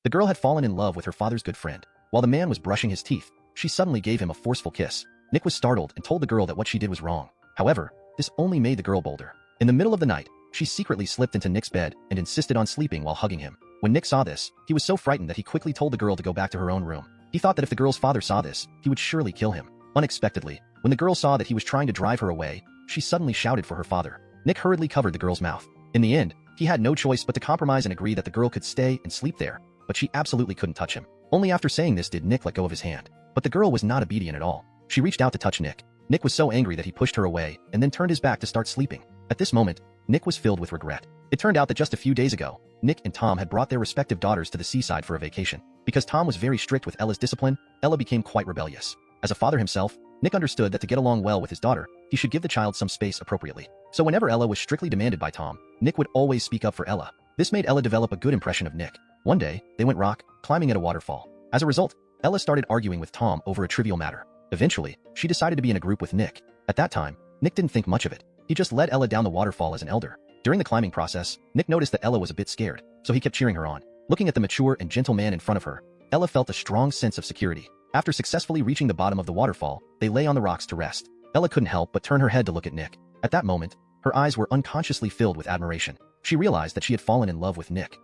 The girl had fallen in love with her father's good friend. While the man was brushing his teeth, she suddenly gave him a forceful kiss. Nick was startled and told the girl that what she did was wrong. However, this only made the girl bolder. In the middle of the night, she secretly slipped into Nick's bed and insisted on sleeping while hugging him. When Nick saw this, he was so frightened that he quickly told the girl to go back to her own room. He thought that if the girl's father saw this, he would surely kill him. Unexpectedly, when the girl saw that he was trying to drive her away, she suddenly shouted for her father. Nick hurriedly covered the girl's mouth. In the end, he had no choice but to compromise and agree that the girl could stay and sleep there, but she absolutely couldn't touch him. Only after saying this did Nick let go of his hand. But the girl was not obedient at all. She reached out to touch Nick. Nick was so angry that he pushed her away and then turned his back to start sleeping. At this moment, Nick was filled with regret. It turned out that just a few days ago, Nick and Tom had brought their respective daughters to the seaside for a vacation. Because Tom was very strict with Ella's discipline, Ella became quite rebellious. As a father himself, Nick understood that to get along well with his daughter, he should give the child some space appropriately. So whenever Ella was strictly demanded by Tom, Nick would always speak up for Ella. This made Ella develop a good impression of Nick. One day, they went rock climbing at a waterfall. As a result, Ella started arguing with Tom over a trivial matter. Eventually, she decided to be in a group with Nick. At that time, Nick didn't think much of it. He just led Ella down the waterfall as an elder. During the climbing process, Nick noticed that Ella was a bit scared, so he kept cheering her on. Looking at the mature and gentle man in front of her, Ella felt a strong sense of security. After successfully reaching the bottom of the waterfall, they lay on the rocks to rest. Ella couldn't help but turn her head to look at Nick. At that moment, her eyes were unconsciously filled with admiration. She realized that she had fallen in love with Nick.